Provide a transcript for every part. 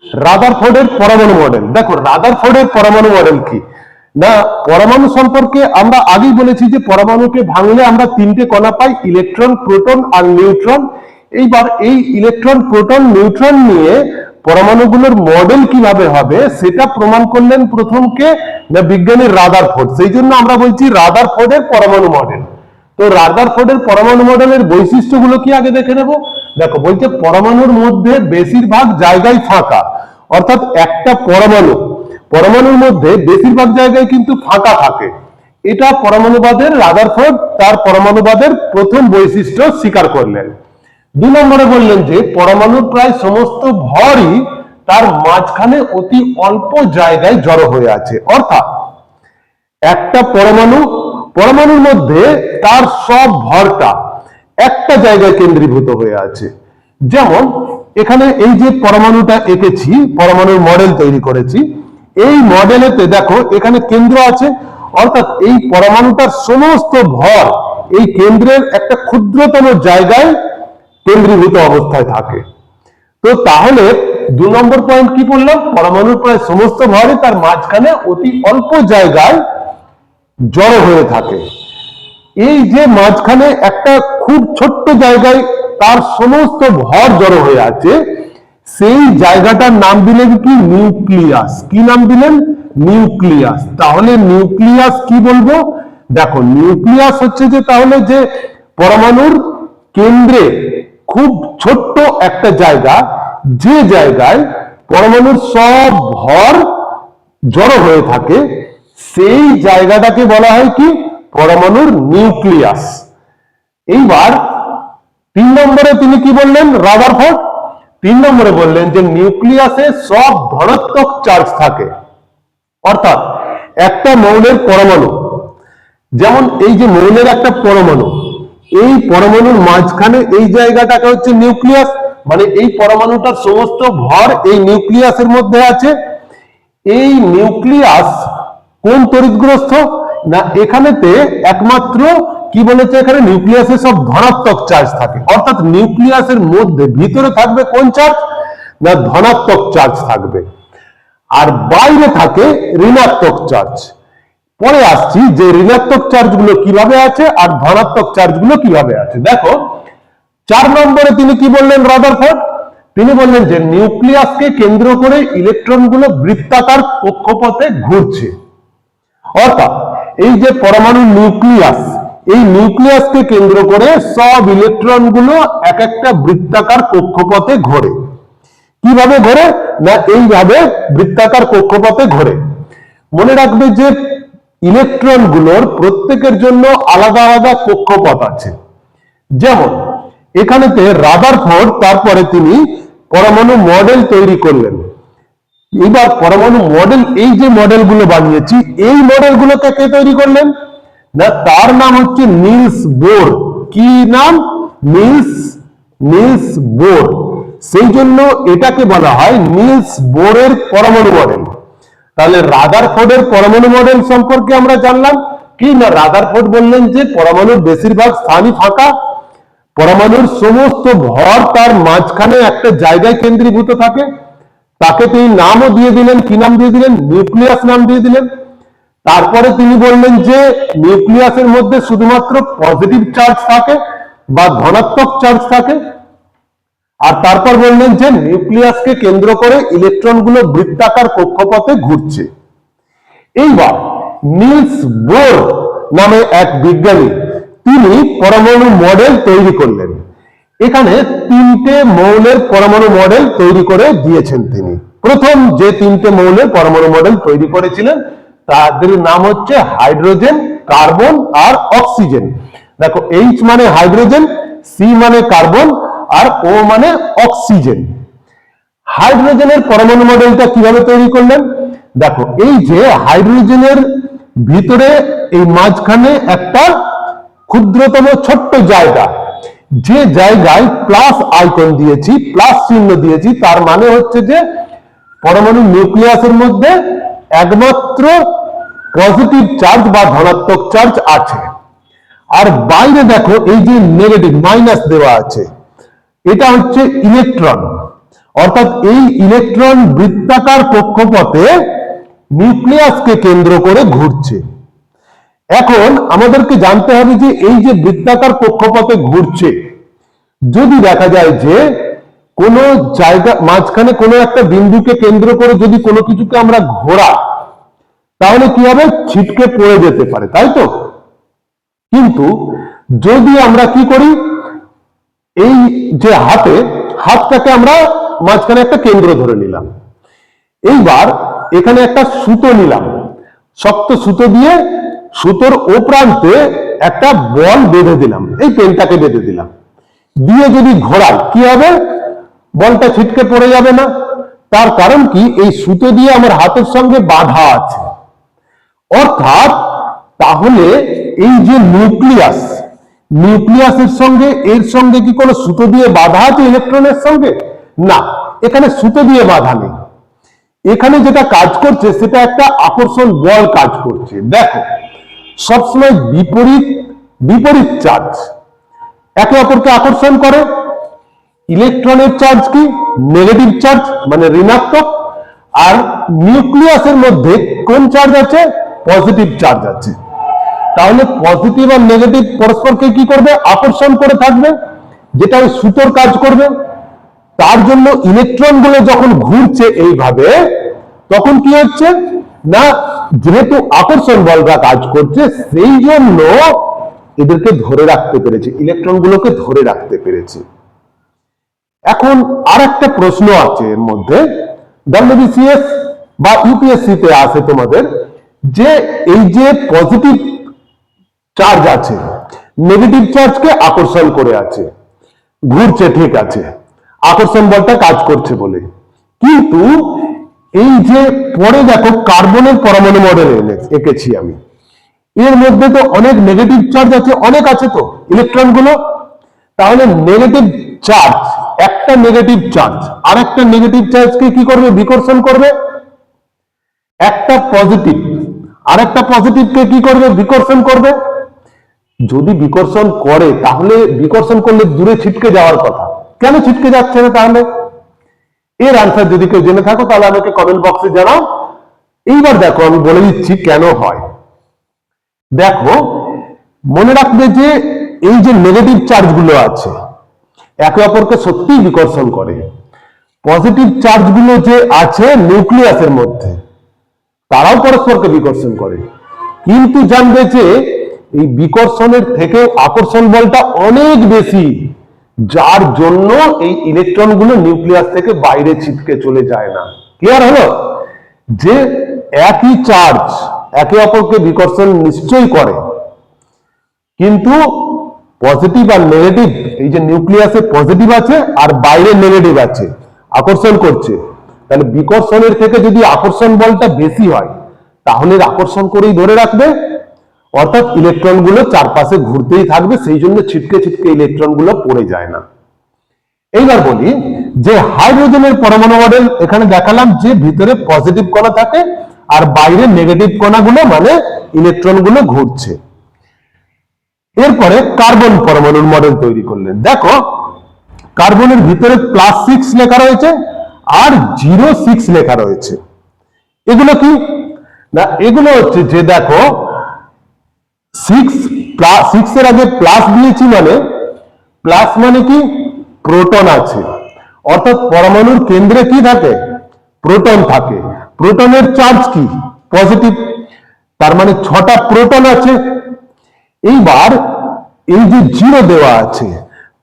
রাদারফোর্ডের পরমাণু মডেল। দেখো রাদারফোর্ডের পরমাণু মডেল কি না, পরমাণু সম্পর্কে আমরা আগেই বলেছি যে পরমাণুকে ভাঙলে আমরা তিনটে কণা পাই, ইলেকট্রন, প্রোটন আর নিউট্রন। এইবার এই ইলেকট্রন, প্রোটন, নিউট্রন নিয়ে পরমাণুগুলোর মডেল কিভাবে হবে সেটা প্রমাণ করলেন প্রথম কে না, বিজ্ঞানী রাদারফোর্ড। সেই জন্য আমরা বলছি রাদারফোর্ডের পরমাণু মডেল। তো রাদারফোর্ডের পরমাণু মডেলের বৈশিষ্ট্যগুলো কি আগে দেখে নেব। দেখো বলছে পরমাণুর মধ্যে বেশিরভাগ জায়গায় ফাঁকা, অর্থাৎ একটা পরমাণুর মধ্যে বেশিরভাগ জায়গায় কিন্তু ফাঁকা থাকে। এটা পরমাণুবাদের রাদারফোর্ড তার পরমাণুবাদের প্রথম বৈশিষ্ট্য স্বীকার করলেন। 2 নম্বরে বললেন যে পরমাণুর প্রায় সমস্ত ভরই তার মাঝখানে অতি অল্প জায়গায় জড়ো হয়ে আছে, অর্থাৎ একটা পরমাণুর মধ্যে তার সব ভরটা একটা জায়গায় কেন্দ্রীভূত হয়ে আছে। যেমন এখানে এই যে পরমাণুটা এঁকেছি, পরমাণুর মডেল তৈরি করেছি, এই মডেলেতে দেখো এখানে কেন্দ্র আছে, অর্থাৎ এই পরমাণুটার সমস্ত ভর এই কেন্দ্রের একটা ক্ষুদ্রতম জায়গায় কেন্দ্রীভূত অবস্থায় থাকে। তো তাহলে 2 নম্বর পয়েন্ট কি বললাম, পরমাণুর প্রায় সমস্ত ভরই তার মাঝখানে অতি অল্প জায়গায় জড়ো হয়ে থাকে। এই যে মাঝখানে একটা খুব ছোট্ট জায়গায় তার সমস্ত ভর জড়ো হয়ে আছে, সেই জায়গাটার নাম দিলেন কি নিউক্লিয়াস। কি নাম দিলেন? নিউক্লিয়াস। তাহলে নিউক্লিয়াস কি বলবো? দেখো নিউক্লিয়াস হচ্ছে যে তাহলে যে পরমাণুর কেন্দ্রে খুব ছোট্ট একটা জায়গা, যে জায়গায় পরমাণুর সব ভর জড়ো হয়ে থাকে, সেই জায়গাটাকে বলা হয় কি পরমাণুর নিউক্লিয়াস। এইবার 3 নম্বরে তিনি কি বললেন রাদারফোর্ড? 3 নম্বরে বললেন যে নিউক্লিয়াসে সব ধনাত্মক চার্জ থাকে, অর্থাৎ একটা মৌলের পরমাণু, যেমন এই যে মৌলের একটা পরমাণু, এই পরমাণুর মাঝখানে এই জায়গাটাকে হচ্ছে নিউক্লিয়াস, মানে এই পরমাণুটার সমস্ত ভর এই নিউক্লিয়াসের মধ্যে আছে। এই নিউক্লিয়াস কোন তড়িৎগ্রস্ত না, এখানেতে একমাত্র কি বলেছে, এখানে নিউক্লিয়াসে সব ধনাত্মক চার্জ থাকে, অর্থাৎ নিউক্লিয়াসের মধ্যে ভিতরে থাকবে কোন চার্জ না, ধনাত্মক চার্জ থাকবে, আর বাইরে থাকে ঋণাত্মক চার্জ। পরে আসছি যে ঋণাত্মক চার্জ গুলো কিভাবে আছে আর ধনাত্মক চার্জ গুলো কিভাবে আছে। দেখো 4 নম্বরে তিনি কি বললেন রাদারফোর্ড? তিনি বললেন যে নিউক্লিয়াসকে কেন্দ্র করে ইলেকট্রনগুলো বৃত্তাকার কক্ষপথে ঘুরছে, অর্থাৎ এই যে পরমাণু নিউক্লিয়াস, এই নিউক্লিয়াসকে কেন্দ্র করে সব ইলেকট্রনগুলো এক একটা বৃত্তাকার কক্ষপথে ঘোরে। কিভাবে ঘোরে না, এইভাবে বৃত্তাকার কক্ষপথে ঘোরে। মনে রাখবে যে ইলেকট্রনগুলোর প্রত্যেকের জন্য আলাদা আলাদা কক্ষপথ আছে। যেমন এখানেতে রাদারফোর্ড তারপরে তিনি পরমাণু মডেল তৈরি করলেন। এবার পরমাণু মডেল, এই যে মডেলগুলো বানিয়েছি, এই মডেলগুলোকে কে তৈরি করলেন না, তার নাম হচ্ছে নিলস বোর। কি নাম? Nils bore. সেই জন্য এটাকে বলা হয় নিলস বোরের পরমাণু মডেল। তাহলে রাদারফোর্ডের পরমাণু মডেল সম্পর্কে আমরা জানলাম কি না, রাদারফোর্ড বললেন যে পরমাণুর বেশিরভাগ স্থানই ফাঁকা, পরমাণুর সমস্ত ভর তার মাঝখানে একটা জায়গায় কেন্দ্রীভূত থাকে। তাকে তিনি নামও দিয়ে দিলেন, কি নাম দিয়ে দিলেন? নিউক্লিয়াস নাম দিয়ে দিলেন। তারপরে তিনি বললেন যে নিউক্লিয়াসের মধ্যে শুধুমাত্র পজিটিভ চার্জ থাকে বা ধনাত্মক চার্জ থাকে, আর তারপর বললেন যে নিউক্লিয়াসকে কেন্দ্র করে ইলেকট্রনগুলো বৃত্তাকার কক্ষপথে ঘুরছে। এইবার নিলস বোর নামে এক বিজ্ঞানী, তিনি পরমাণু মডেল তৈরি করলেন। এখানে 3টে মৌলের পরমাণু মডেল তৈরি করে দিয়েছেন তিনি। প্রথম যে 3টে মৌলের পরমাণু মডেল তৈরি করেছিলেন তাদের নাম হচ্ছে হাইড্রোজেন, কার্বন আর অক্সিজেন। দেখো H মানে হাইড্রোজেন, C মানে কার্বন আর O মানে অক্সিজেন। হাইড্রোজেনের পরমাণু মডেলটা কিভাবে তৈরি করলেন? দেখো এই যে হাইড্রোজেনের ভিতরে এই মাঝখানে একটা ক্ষুদ্রতম ছোট্ট জায়গা, যে জায়গায় প্লাস আইকন দিয়েছি, প্লাস চিহ্ন দিয়েছি, তার মানে হচ্ছে যে পরমাণু নিউক্লিয়াসের মধ্যে একমাত্র পজিটিভ চার্জ বা ধনাত্মক চার্জ আছে। আর বাইরে দেখো এই যে নেগেটিভ মাইনাস দেওয়া আছে, এটা হচ্ছে ইলেকট্রন, অর্থাৎ এই ইলেকট্রন বৃত্তাকার কক্ষপথে নিউক্লিয়াসকে কেন্দ্র করে ঘুরছে। এখন আমাদেরকে জানতে হবে যে এই যে বৃত্তাকার কক্ষপথে ঘুরছে, যদি দেখা যায় যে কোনো জায়গা মাঝখানে কোনো একটা বিন্দুকে কেন্দ্র করে যদি কোনো কিছুকে আমরা ঘোরা, তাহলে কি হবে? ছিটকে পড়ে যেতে পারে, তাই তো? কিন্তু যদি আমরা কি করি, এই যে হাতটাকে আমরা মাঝখানে একটা কেন্দ্র ধরে নিলাম, এইবার এখানে একটা সুতো নিলাম, শক্ত সুতো দিয়ে সুতোর ও প্রান্তে একটা বল বেঁধে দিলাম, এই পেনটাকে বেঁধে দিলাম, দিয়ে যদি ঘোরাই কি হবে? বলটা ছিটকে পড়ে যাবে না। তার কারণ কি? এই সুতো দিয়ে আমার হাতের সঙ্গে বাঁধা আছে। অর্থাৎ তাহলে এই যে নিউক্লিয়াসের সঙ্গে এর সঙ্গে কি কোনো সুতো দিয়ে বাঁধা আছে ইলেকট্রনের সঙ্গে? না, এখানে সুতো দিয়ে বাঁধা নেই। এখানে যেটা কাজ করছে সেটা একটা আকর্ষণ বল কাজ করছে। দেখো, সবসময় বিপরীত চার্জ একে অপরকে আকর্ষণ করে। ইলেকট্রনের চার্জ কি? নেগেটিভ চার্জ, মানে ঋণাত্মক। আর নিউক্লিয়াসের মধ্যে কোন চার্জ আছে? পজিটিভ চার্জ আছে। তাহলে পজিটিভ আর নেগেটিভ পরস্পরকে কি করবে? আকর্ষণ করে থাকবে, যেটা ওই সুতোর কাজ করবে। তার জন্য ইলেকট্রন গুলো যখন ঘুরছে এইভাবে, তখন কি হচ্ছে না, যেহেতু আকর্ষণ বলটা কাজ করছে, সেই জন্য এদেরকে ধরে রাখতে পেরেছে, ইলেকট্রন গুলোকে ধরে রাখতে পেরেছে। এখন আর একটা প্রশ্ন আছে এর মধ্যে, WBCS বা ইউপিএসসি তে আছে তোমাদের, যে এই যে পজিটিভ চার্জ আছে নেগেটিভ চার্জকে আকর্ষণ করে আছে, ঘুরছে, ঠিক আছে, আকর্ষণ বলটা কাজ করছে বলে। কিন্তু এই যে পরে দেখো কার্বনের পরমাণু মডেল এঁকেছি আমি, এর মধ্যে তো অনেক নেগেটিভ চার্জ আছে, অনেক আছে তো ইলেকট্রন গুলো। তাহলে নেগেটিভ চার্জ, একটা নেগেটিভ চার্জ আর একটা নেগেটিভ চার্জকে কি করবে? বিকর্ষণ করবে। একটা পজিটিভ আর একটা পজিটিভকে কি করবে? বিকর্ষণ করবে। যদি বিকর্ষণ করে, তাহলে বিকর্ষণ করলে দূরে ছিটকে যাওয়ার কথা, কেন ছিটকে যাচ্ছে না? তাহলে এর আনসার যদি কেউ জেনে থাকো তাহলে আমাকে কমেন্ট বক্সে জানাও। এইবার দেখো, আমি বলে দিচ্ছি কেন হয়। দেখো, মনে রাখবে যে এই যে নেগেটিভ চার্জ গুলো আছে একে অপরকে সত্যিই বিকর্ষণ করে। পজিটিভ চার্জ গুলো যে আছে নিউক্লিয়াসের মধ্যে, তারাও পরস্পরকে বিকর্ষণ করে। কিন্তু জানবে যে এই বিকর্ষণের থেকেও আকর্ষণ বলটা অনেক বেশি, যার জন্য এই ইলেকট্রন গুলো নিউক্লিয়াস থেকে বাইরে ছিটকে চলে যায় না। ক্লিয়ার হলো যে একই চার্জ একে অপরকে বিকর্ষণ নিশ্চয়ই করে, কিন্তু পজিটিভ আর নেগেটিভ, এই যে নিউক্লিয়াসে পজিটিভ আছে আর বাইরে নেগেটিভ আছে, আকর্ষণ করছে। তাহলে বিকর্ষণের থেকে যদি আকর্ষণ বলটা বেশি হয়, তাহলে আকর্ষণ করেই ধরে রাখবে, অর্থাৎ ইলেকট্রন গুলো চারপাশে ঘুরতেই থাকবে, সেই জন্য ছিটকে ছিটকে ইলেকট্রন গুলো পড়ে যায় না। এইবার বলি যে হাইড্রোজেনের পরমাণু মডেল এখানে দেখালাম, যে ভিতরে পজিটিভ কণা থাকে আর বাইরে নেগেটিভ কণাগুলো মানে ইলেকট্রন গুলো ঘুরছে। এরপরে কার্বন পরমাণুর মডেল তৈরি করলেন। দেখো, কার্বনের ভিতরে +6 লেখা রয়েছে আর 0.6 লেখা রয়েছে। এগুলো কি না? এগুলো হচ্ছে যে দেখো, 6 এর আগে প্লাস দিয়েছি, মানে কি? প্রোটন আছে। অর্থাৎ পরমাণুর কেন্দ্রে কি থাকে? প্রোটন থাকে। প্রোটনের চার্জ কি? পজিটিভ। তার মানে 6টা প্রোটন আছে। এইবার এই যে 0 দেওয়া আছে,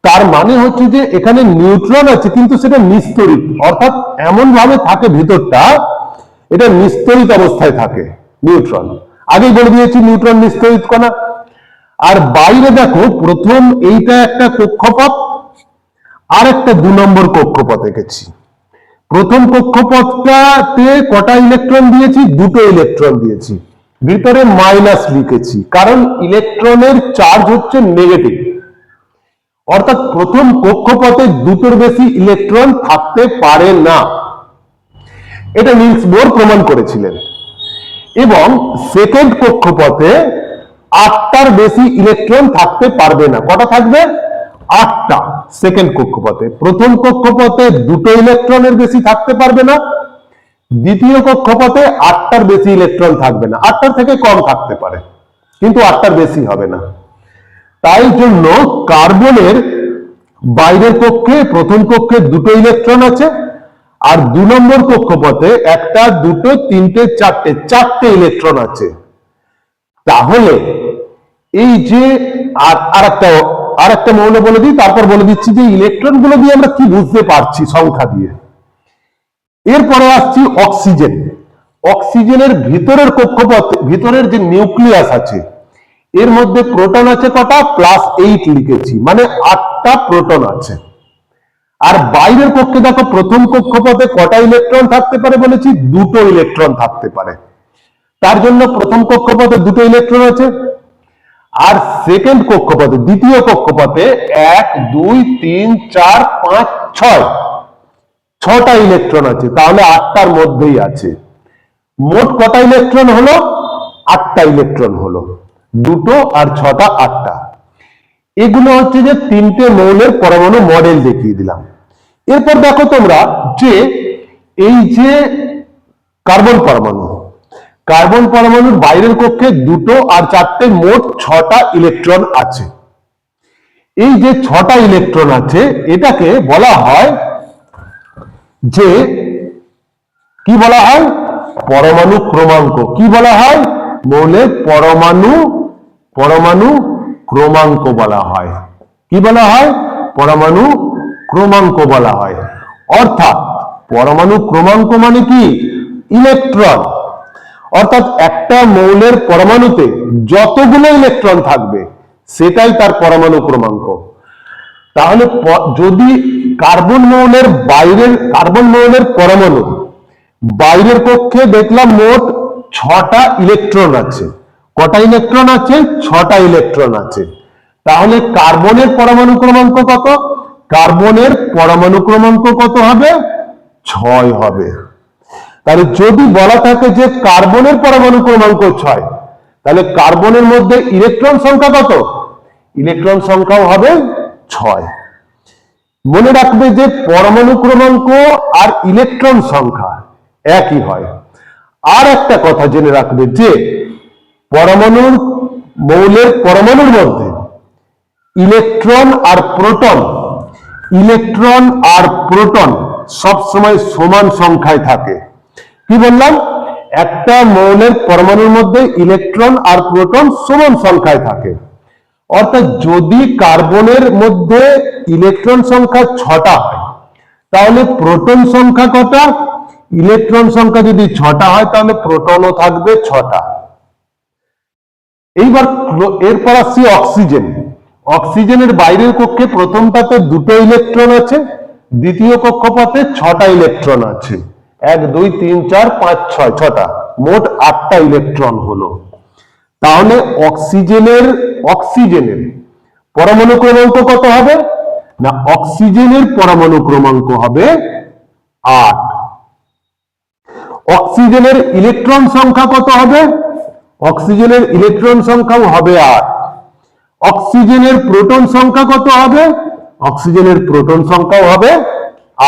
তার মানে হচ্ছে যে এখানে নিউট্রন আছে, কিন্তু সেটা নিস্তড়িত, অর্থাৎ এমন ভাবে থাকে ভিতরটা, এটা নিস্তড়িত অবস্থায় থাকে নিউট্রন। আগেই বলে দিয়েছি নিউট্রন নিস্তড়িত কণা। আর বাইরে দেখো, প্রথম এইটা একটা কক্ষপথ আর একটা 2 নম্বর কক্ষপথ এঁকেছি। প্রথম কক্ষপথটাতে কটা ইলেকট্রন দিয়েছি? 2টো ইলেকট্রন দিয়েছি, ভিতরে মাইনাস লিখেছি, কারণ ইলেকট্রনের চার্জ হচ্ছে নেগেটিভ। অর্থাৎ প্রথম কক্ষপথে 2টোর বেশি ইলেকট্রন থাকতে পারে না, এটা নিলস বোর প্রমাণ করেছিলেন। এবং সেকেন্ড কক্ষপথে 8টার বেশি ইলেকট্রন থাকতে পারবে না। কটা থাকবে? 8টা। সেকেন্ড কক্ষপথে। প্রথম কক্ষপথে 2টো ইলেকট্রনের বেশি থাকতে পারবে না, দ্বিতীয় কক্ষপথে 8টার বেশি ইলেকট্রন থাকবে না, 8টার থেকে কম থাকতে পারে কিন্তু 8টার বেশি হবে না। তাই জন্য কার্বনের বাইরের কক্ষে প্রথম কক্ষে 2টো ইলেকট্রন আছে, আর 2 নম্বর কক্ষপথে 1টা 2টো 3টে 4টে ইলেকট্রন আছে। তাহলে এই যে আরেকটা মৌল বলে দিই, তারপর বলে দিচ্ছি যে ইলেকট্রন গুলো দিয়ে আমরা কি বুঝতে পারছি সংখ্যা দিয়ে। এরপরে আসছি অক্সিজেন। অক্সিজেনের ভিতরের কক্ষপথ, ভিতরের যে নিউক্লিয়াস আছে, এর মধ্যে প্রোটন আছে কটা? +8 লিখেছি, মানে 8টা প্রোটন আছে। আর বাইরের কক্ষে দেখো প্রথম কক্ষপথে কটা ইলেকট্রন থাকতে পারে বলেছি? 2টো ইলেকট্রন থাকতে পারে। তার জন্য প্রথম কক্ষপথে 2টো ইলেকট্রন আছে, আর সেকেন্ড কক্ষপথে দ্বিতীয় কক্ষপথে 1 2 3 4 5 6 6টা ইলেকট্রন আছে। তাহলে 8টার মধ্যেই আছে। মোট কটা ইলেকট্রন হলো? 8টা ইলেকট্রন হলো। 2টো আর 6টা 8টা। এগুলো হচ্ছে যে 3টে মৌলের পরমাণু মডেল দেখিয়ে দিলাম। এরপর দেখো তোমরা যে এই যে কার্বন পরমাণু, কার্বন পরমাণুর বাইরের কক্ষে 2টো আর 4টে মোট 6টা ইলেকট্রন আছে। এই যে 6টা ইলেকট্রন আছে এটাকে বলা হয় যে কি বলা হয়? পরমাণু ক্রমাঙ্ক। কি বলা হয়? মৌলের পরমাণু ক্রমাঙ্ক বলা হয়। কি বলা হয়? পরমাণু ক্রমাঙ্ক বলা হয়। অর্থাৎ পরমাণু ক্রমাঙ্ক মানে কি? ইলেকট্রন। অর্থাৎ একটা মৌলের পরমাণুতে যতগুলো ইলেকট্রন থাকবে সেটাই তার পরমাণু ক্রমাঙ্ক। তাহলে যদি কার্বন মৌলের পরমাণু বাইরের কক্ষে দেখলাম মোট 6টা ইলেকট্রন আছে। কটা ইলেকট্রন আছে? 6টা ইলেকট্রন আছে। তাহলে কার্বনের পরমাণু ক্রমাঙ্ক কত? কার্বনের পরমাণু ক্রমাঙ্ক কত হবে? 6 হবে। তাহলে যদি বলা থাকে যে কার্বনের পরমাণু ক্রমাঙ্ক 6, তাহলে কার্বনের মধ্যে ইলেকট্রন সংখ্যা কত? ইলেকট্রন সংখ্যাও হবে 6। মনে রাখবে যে পরমাণু ক্রমাঙ্ক আর ইলেকট্রন সংখ্যা একই হয়। আর একটা কথা জেনে রাখবে যে মৌলের পরমাণুর মধ্যে ইলেকট্রন আর প্রোটন সব সময় সমান সংখ্যায় থাকে। কি বললাম? একটা মৌলের পরমাণুর মধ্যে ইলেকট্রন আর প্রোটন সমান সংখ্যায় থাকে। অর্থাৎ যদি কার্বনের মধ্যে ইলেকট্রন সংখ্যা 6টা হয়, তাহলে প্রোটন সংখ্যা কটা? ইলেকট্রন সংখ্যা যদি 6টা হয় তাহলে প্রোটনও থাকবে 6টা। এরপর আসছি অক্সিজেন। অক্সিজেনের বাইরের কক্ষে প্রথমটাতে 2টো ইলেকট্রন আছে, দ্বিতীয় কক্ষপথে 6টা ইলেকট্রন আছে। 1 2 3 4 5 6 6টা, মোট 8টা ইলেকট্রন হলো। তাহলে অক্সিজেনের পরমাণু ক্রমাঙ্ক কত হবে? না, অক্সিজেনের পরমাণু ক্রমাঙ্ক হবে 8। অক্সিজেনের ইলেকট্রন সংখ্যা কত হবে? অক্সিজেনের ইলেকট্রন সংখ্যাও হবে 8। অক্সিজেনের প্রোটন সংখ্যা কত হবে? অক্সিজেনের প্রোটন সংখ্যাও হবে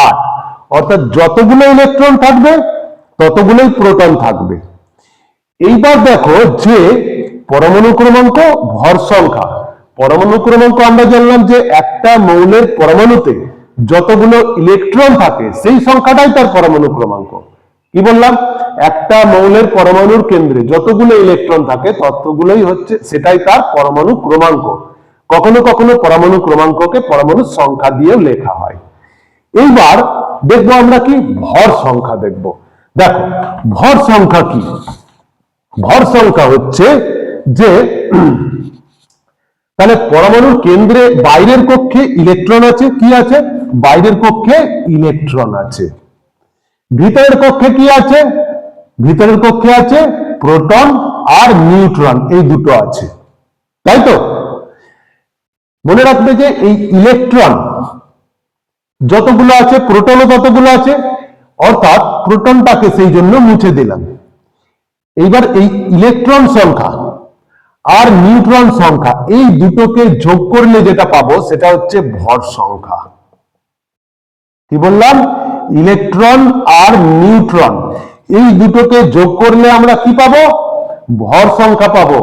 8। অর্থাৎ যতগুলো ইলেকট্রন থাকবে ততগুলোই প্রোটন থাকবে। এইবার দেখো যে পরমাণু ক্রমাঙ্ক, ভর সংখ্যা। পরমাণু ক্রমাঙ্ক আমরা জানলাম যে একটা মৌলের পরমাণুতে যতগুলো ইলেকট্রন থাকে সেই সংখ্যাটাই তার পরমাণু ক্রমাঙ্ক। কি বললাম? একটা মৌলের পরমাণুর কেন্দ্রে যতগুলো ইলেকট্রন থাকে ততগুলোই হচ্ছে, সেটাই তার পরমাণু ক্রমাঙ্ক। কখনো কখনো পরমাণু ক্রমাঙ্ককে পরমাণু সংখ্যা দিয়েও লেখা হয়। এইবার দেখবো আমরা কি ভর সংখ্যা দেখব। দেখো ভর সংখ্যা কি? ভর সংখ্যা হচ্ছে যে তাহলে পরমাণুর কেন্দ্রে বাইরের কক্ষে ইলেকট্রন আছে। কি আছে? বাইরের কক্ষে ইলেকট্রন আছে। ভিতরের কক্ষে কি আছে? ভিতরের কক্ষে আছে প্রোটন আর নিউট্রন, এই দুটো আছে, তাই তো? মনে রাখবে যে এই ইলেকট্রন যতগুলো আছে প্রোটনও ততগুলো আছে, অর্থাৎ প্রোটনটাকে সেই জন্য মুছে দিলাম। এইবার এই ইলেকট্রন সংখ্যা আর নিউট্রন সংখ্যা, এই দুটোকে যোগ করলে যেটা পাবো সেটা হচ্ছে ভর সংখ্যা। কি বললাম? ইলেকট্রন আর নিউট্রন এই দুটোকে যোগ করলে আমরা কি পাবো? ভর সংখ্যা পাবো।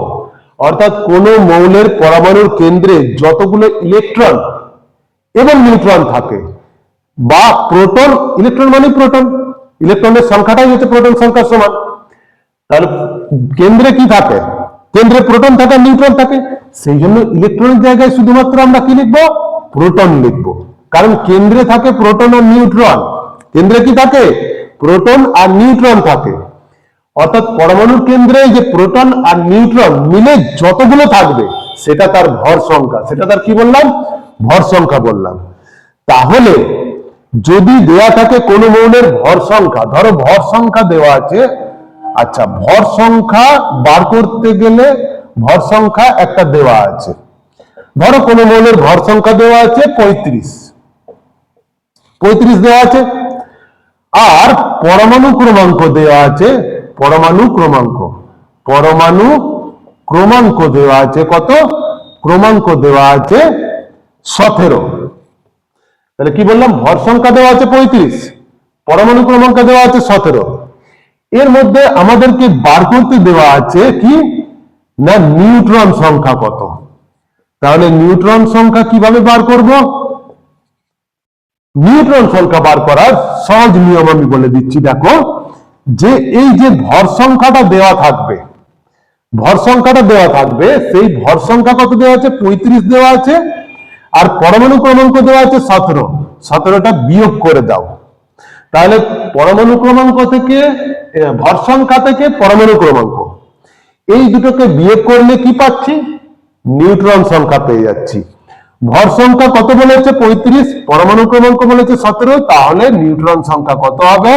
অর্থাৎ কোন মৌলের পরমাণুর কেন্দ্রে যতগুলো ইলেকট্রন এবং নিউট্রন থাকে, বা প্রোটন, ইলেকট্রন মানে প্রোটন, ইলেকট্রনের সংখ্যাটাই হচ্ছে প্রোটন সংখ্যার সমান। তাহলে কেন্দ্রে কি থাকে? কেন্দ্রে প্রোটন থাকে, নিউট্রন থাকে। সেই জন্য ইলেকট্রনের জায়গায় শুধুমাত্র আমরা কি লিখবো? প্রোটন লিখবো। কারণ কেন্দ্রে থাকে প্রোটন আর নিউট্রন। কেন্দ্রে কি থাকে? প্রোটন আর নিউট্রন থাকে। অর্থাৎ পরমাণুর কেন্দ্রে যে প্রোটন আর নিউট্রন মিলে যতগুলো থাকবে সেটা তার ভর সংখ্যা, সেটা তার কি বললাম? ভর সংখ্যা বললাম। তাহলে যদি দেয়া থাকে কোন মৌলের ভর সংখ্যা, ধরো ভর সংখ্যা দেওয়া আছে, আচ্ছা ভর সংখ্যা বার করতে গেলে ভর সংখ্যা একটা দেওয়া আছে, ধরো কোন মৌলের ভর সংখ্যা দেওয়া আছে 35 দেওয়া আছে, আর পরমাণু ক্রমাঙ্ক দেওয়া আছে, পরমাণু ক্রমাঙ্ক দেওয়া আছে কত? ক্রমাঙ্ক দেওয়া আছে 17। তাহলে কি বললাম? ভর সংখ্যা দেওয়া আছে 35, পরমাণু ক্রমাঙ্ক দেওয়া আছে 17। এর মধ্যে আমাদেরকে বার করতে দেওয়া আছে কি না নিউট্রন সংখ্যা কত। তাহলে নিউট্রন সংখ্যা কিভাবে বার করব? নিউট্রন সংখ্যা বার করার সহজ নিয়ম আমি বলে দিচ্ছি। দেখো, যে এই যে ভর সংখ্যাটা দেওয়া থাকবে, ভর সংখ্যাটা দেওয়া থাকবে, সেই ভর সংখ্যা কত দেওয়া আছে? 35 দেওয়া আছে, আর পরমাণু ক্রমাঙ্ক দেওয়া আছে 17। 17টা বিয়োগ করে দাও। তাহলে পরমাণু ক্রমাঙ্ক থেকে, ভর সংখ্যা থেকে পরমাণু ক্রমাঙ্ক, এই দুটোকে বিয়োগ করলে কি পাচ্ছি? নিউট্রন সংখ্যা পেয়ে যাচ্ছি। ভর সংখ্যা কত বলেছে? 35, পরমাণু ক্রমাঙ্ক বলেছে 17, তাহলে নিউট্রন সংখ্যা কত হবে?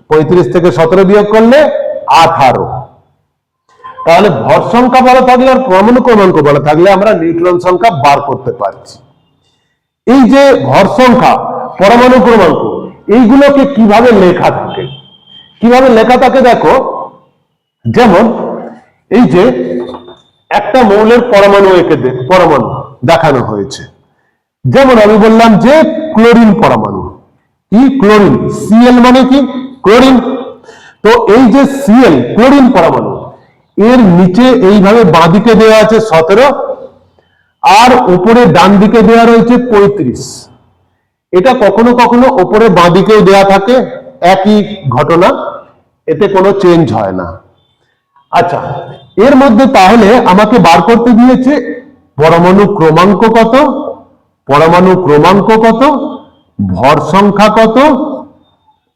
35 থেকে 17 বিয়োগ করলে 18। তাহলে ভর সংখ্যা বলা থাকলে আর পরমাণু ক্রমাঙ্ক বলা থাকলে আমরা নিউট্রন সংখ্যা বার করতে পারছি। এই যে ভর সংখ্যা, পরমাণু ক্রমাঙ্ক, এইগুলোকে কিভাবে লেখা থাকে? কিভাবে লেখা থাকে দেখো, যেমন এই যে একটা মৌলের পরমাণু পরমাণু দেখানো হয়েছে। যেমন আমি বললাম যে ক্লোরিন পরমাণু, কি ক্লোরিন, সিএল মানে কি ক্লোরিন। তো এই যে সিএল ক্লোরিন পরমাণু, এর নিচে এইভাবে বাঁদিকে দেওয়া আছে 17, আর উপরে ডান দিকে দেওয়া রয়েছে 35। এটা কখনো কখনো উপরে বাঁদিকেও দেওয়া থাকে, একই ঘটনা, এতে কোনো চেঞ্জ হয় না। আচ্ছা, এর মধ্যে তাহলে আমাকে বার করতে দিয়েছে পরমাণু ক্রমাঙ্ক কত, পরমাণু ক্রমাঙ্ক কত, ভর সংখ্যা কত,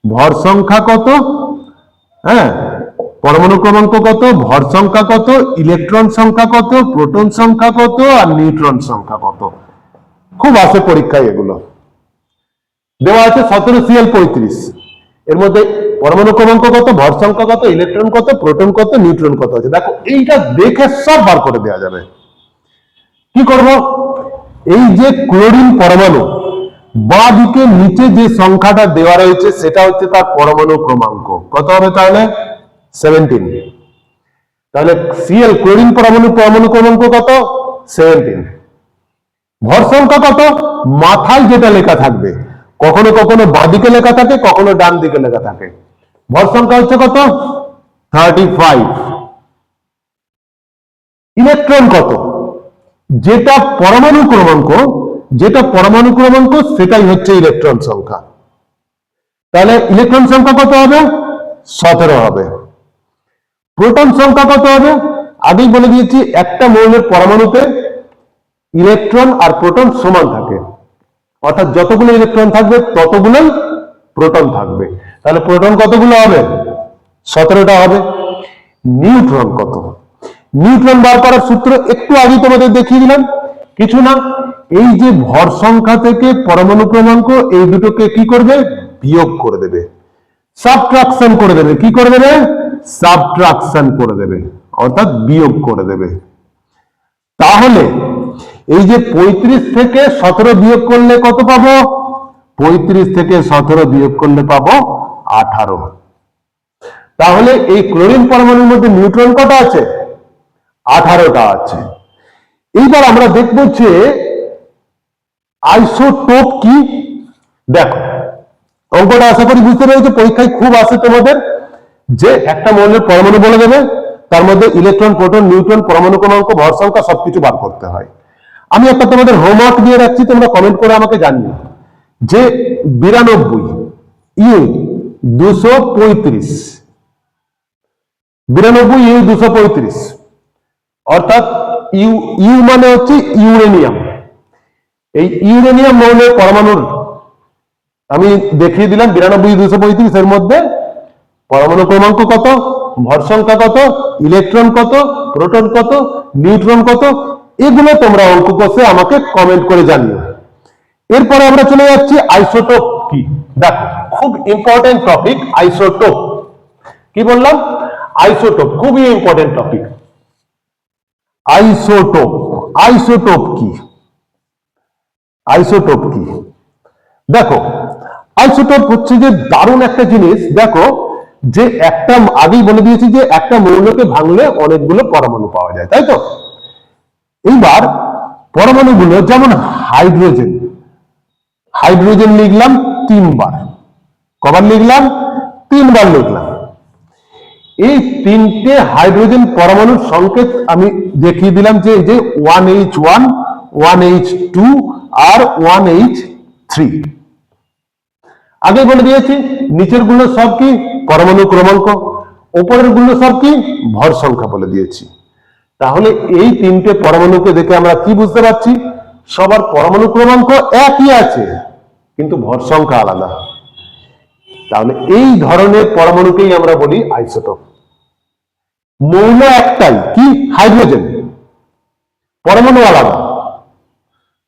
ভর সংখ্যা কত, হ্যাঁ, পরমাণু ক্রমাঙ্ক কত, ভর সংখ্যা কত, ইলেকট্রন সংখ্যা কত, প্রোটন সংখ্যা কত, আর নিউট্রন সংখ্যা কত। খুব আসে পরীক্ষায় এগুলো দেওয়া আছে। 17 Cl 35, এর মধ্যে পরমাণু ক্রমাঙ্ক কত, ভর সংখ্যা কত, ইলেকট্রন কত, প্রোটন কত, নিউট্রন কত আছে। দেখো এইটা দেখে সব বার করে দেওয়া যাবে। কি করব? এই যে ক্লোরিন পরমাণু, বাঁ দিকে নিচে যে সংখ্যাটা দেওয়া রয়েছে সেটা হচ্ছে তার পরমাণু ক্রমাঙ্ক। কত হবে তাহলে? 17। তাহলে Cl ক্লোরিন পরমাণু ক্রমাঙ্ক কত? 17। ভর সংখ্যা কত? মাথায় যেটা লেখা থাকবে, কখনো কখনো বাঁ দিকে লেখা থাকে, কখনো ডান দিকে লেখা থাকে। ভর সংখ্যা হচ্ছে কত? 35। ইলেকট্রন কত? যেটা পরমাণু ক্রমাঙ্ক, যেটা পরমাণু ক্রমাঙ্ক সেটাই হচ্ছে ইলেকট্রন সংখ্যা। তাহলে ইলেকট্রন সংখ্যা কত হবে? 17 হবে। প্রোটন সংখ্যা কত হবে? আগেই বলে দিয়েছি, একটা মৌলের পরমাণুতে ইলেকট্রন আর প্রোটন সমান থাকে, অর্থাৎ যতগুলো ইলেকট্রন থাকবে ততগুলোই প্রোটন থাকবে। তাহলে প্রোটন কতগুলো হবে? 17টা হবে। নিউট্রন কত? নিউট্রন বার করার সূত্র একটু আগে তোমাদের দেখিয়ে দিলাম, কিছু না, এই যে ভর সংখ্যা থেকে পরমাণু ক্রমাঙ্ক, এই দুটোকে কি করবে? বিয়োগ করে দেবে, সাবট্রাকশন করে দেবে। কি করে দেবে? সাবট্রাকশন করে দেবে, অর্থাৎ বিয়োগ করে দেবে। তাহলে এই যে 35 থেকে 17 বিয়োগ করলে কত পাবো? 35 থেকে 17 বিয়োগ করলে পাবো 18। তাহলে এই ক্লোরিন পরমাণুর মধ্যে নিউট্রন কত আছে? 18টা আছে। এইবার আমরা দেখব যে আইসোটোপ কি। দেখো অঙ্কটা আশা করি বুঝতে পেরেছো, পরীক্ষায় খুব আসে তোমাদের, যে একটা মৌলের পরমাণু বলে দেবে, তার মধ্যে ইলেকট্রন, প্রোটন, নিউট্রন, পরমাণু ক্রমাঙ্ক, ভর সংখ্যা সবকিছু বার করতে হয়। আমি একটা তোমাদের হোমওয়ার্ক দিয়ে রাখছি, তোমরা কমেন্ট করে আমাকে জানিও যে 92 ইউ 235, 92 ইউ 235 অর্থাৎ ইউ ইউ মানে হচ্ছে ইউরেনিয়াম। এই ইউরেনিয়াম মৌলের পরমাণুর আমি দেখিয়ে দিলাম 92 235, এর মধ্যে পরমাণু ক্রমাঙ্ক কত, ভর সংখ্যা কত, ইলেকট্রন কত, প্রোটন কত, নিউট্রন কত, এগুলো তোমরা অঙ্ক কষে আমাকে কমেন্ট করে জানিও। এরপরে আমরা চলে যাচ্ছি আইসোটোপ কি। দেখো খুব ইম্পর্টেন্ট টপিক আইসোটোপ। কি বললাম? আইসোটোপ খুবই ইম্পর্টেন্ট টপিক। আইসোটোপ, আইসোটোপ কি? আইসোটোপ কি? দেখো আইসোটোপ হচ্ছে যে দারুণ একটা জিনিস। দেখো যে একটা, আগেই বলে দিয়েছি যে একটা মৌলকে ভাঙলে অনেকগুলো পরমাণু পাওয়া যায়, তাই তো? এইবার পরমাণুগুলো যেমন হাইড্রোজেন, হাইড্রোজেন লিখলাম 3 বার। কবার লিখলাম? 3 বার লিখলাম। এই 3টে হাইড্রোজেন পরমাণুর সংকেত আমি দেখিয়ে দিলাম যে এই যে 1H1, 1H2 আর 1H3। আগে বলে দিয়েছি নিচের গুলো সব কি পরমাণু ক্রমাঙ্ক, উপরের গুলো সব কি ভর সংখ্যা বলে দিয়েছি। তাহলে এই 3টে পরমাণুকে দেখে আমরা কি বুঝতে পারছি? সবার পরমাণু ক্রমাঙ্ক একই আছে কিন্তু ভর সংখ্যা আলাদা। তাহলে এই ধরনের পরমাণুকেই আমরা বলি আইসোটোপ। মৌল একটাই, কি? হাইড্রোজেন, পরমাণু আলাদা।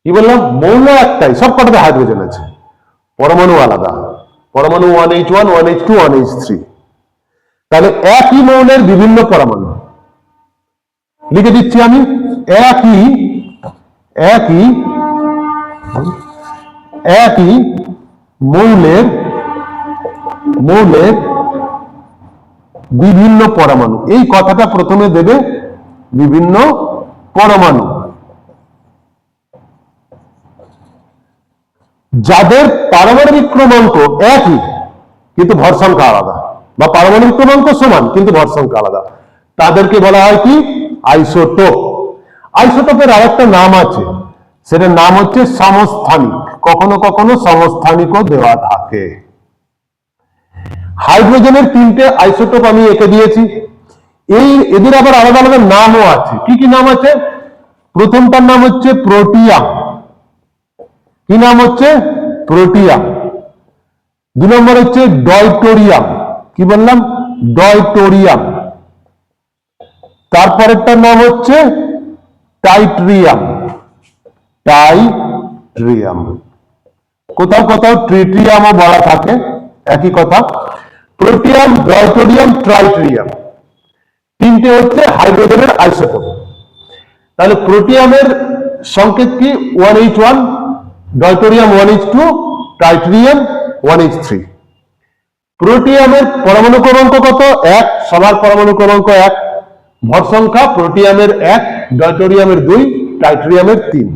কি বললাম? মৌল একটাই, সব কটাতে হাইড্রোজেন আছে, পরমাণু আলাদা। পরমাণু 1H1, 1H2, 1H3। তাহলে একই মৌলের বিভিন্ন পরমাণু লিখে দিচ্ছি আমি। একই একই একই মৌলের মৌলের বিভিন্ন পরমাণু। এই কথাটা প্রথমে দেবে, বিভিন্ন পরমাণু, যাদের পারমাণবিক ক্রমাঙ্ক একই কিন্তু ভর সংখ্যা আলাদা, বা পারমাণবিক ক্রমাঙ্ক সমান কিন্তু ভর সংখ্যা আলাদা, তাদেরকে বলা হয় কি? আইসোটোপ। আইসোটোপের আরেকটা নাম আছে, সেটার নাম হচ্ছে সমস্থানিক। কখনো কখনো সমস্থানিকও দেওয়া থাকে। হাইড্রোজেনের 3টে আইসোটোপ আমি এঁকে দিয়েছি। এদের আবার আলাদা আলাদা নামও আছে। কি কি নাম আছে? প্রথমটার নাম হচ্ছে প্রোটিয়াম। কি নাম হচ্ছে? প্রোটিয়াম। 2 নম্বর হচ্ছে ডয়টোরিয়াম। কি বললাম? ডয়টোরিয়াম। তারপরেরটার নাম হচ্ছে টাইট্রিয়াম। টাইট্রিয়াম। কোথাও কোথাও ট্রিটিয়ামও বলা থাকে, একই কথা। প্রোটিয়াম, ডয়টোরিয়াম, ট্রাইট্রিয়াম, 3টে হচ্ছে হাইড্রোজেনের আইসোটোপ। তাহলে প্রোটিয়ামের সংকেত কি? 1H1, ডয়টোরিয়াম 1H2, ট্রাইট্রিয়াম 1H3। প্রোটিয়ামের পরমাণু ক্রমাঙ্ক কত? 1, সবার পরমাণু ক্রমাঙ্ক 1। ভর সংখ্যা প্রোটিয়ামের 1, ডয়টোরিয়ামের 2, ট্রাইট্রিয়ামের 3।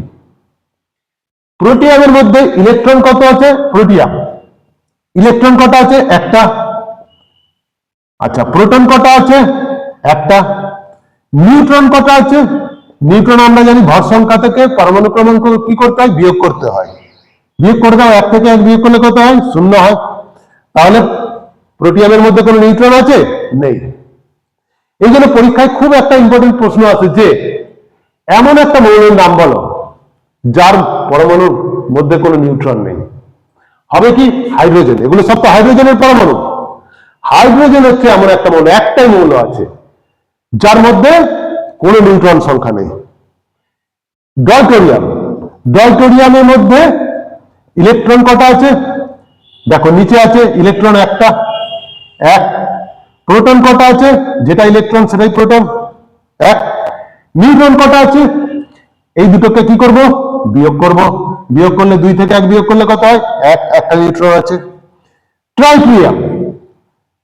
প্রোটিয়ামের মধ্যে ইলেকট্রন কত আছে? প্রোটিয়াম ইলেকট্রন কত আছে? একটা। আচ্ছা, প্রোটন কত আছে? একটা। নিউট্রন কত আছে? নিউট্রন আমরা জানি ভর সংখ্যা থেকে পরমাণু ক্রমাঙ্ক কি করতে হয়? বিয়োগ করতে হয়। বিয়োগ করে দাও, 1 থেকে 1 বিয়োগ করলে কত হয়? 0 হয়। তাহলে প্রোটিয়ামের মধ্যে কোনো নিউট্রন আছে? নেই। এই জন্য পরীক্ষায় খুব একটা ইম্পর্টেন্ট প্রশ্ন আছে যে এমন একটা মৌলের নাম বলো যার পরমাণুর মধ্যে কোনো নিউট্রন নেই। হবে কি? হাইড্রোজেন। এগুলো সব তো হাইড্রোজেনের পরমাণু। হাইড্রোজেন হচ্ছে এমন একটা মৌল, একটাই মৌল আছে যার মধ্যে কোনো নিউট্রন সংখ্যা নেই। ডয়টোরিয়াম। ডয়টোরিয়ামের মধ্যে ইলেকট্রন কত আছে? দেখো নিচে আছে ইলেকট্রন একটা, 1। প্রোটন কত আছে? যেটা ইলেকট্রন সেটাই প্রোটন, 1। নিউট্রন কত আছে? এই দুটোকে কি করব? বিয়োগ করব। বিয়োগ করলে 2 থেকে 1 বিয়োগ করলে কত হয়? 1, একটা নিউট্রন আছে। ট্রাইট্রিয়াম,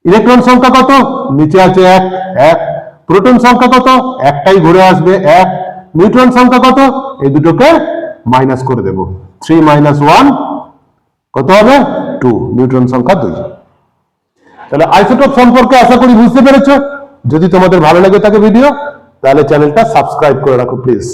ইলেকট্রন সংখ্যা কত? নিচে আছে 1, 1। প্রোটন সংখ্যা কত, একটাই ঘুরে আসবে 1, নিউট্রন সংখ্যা কত, এই দুটোকে মাইনাস করে দেব, 3 - 1 কত হবে 2, নিউট্রন সংখ্যা 2। তাহলে আইসোটোপ সম্পর্কে আশা করি বুঝতে পেরেছো। যদি তোমাদের ভালো লাগে থাকে ভিডিও, তাহলে চ্যানেলটা সাবস্ক্রাইব করে রাখো প্লিজ।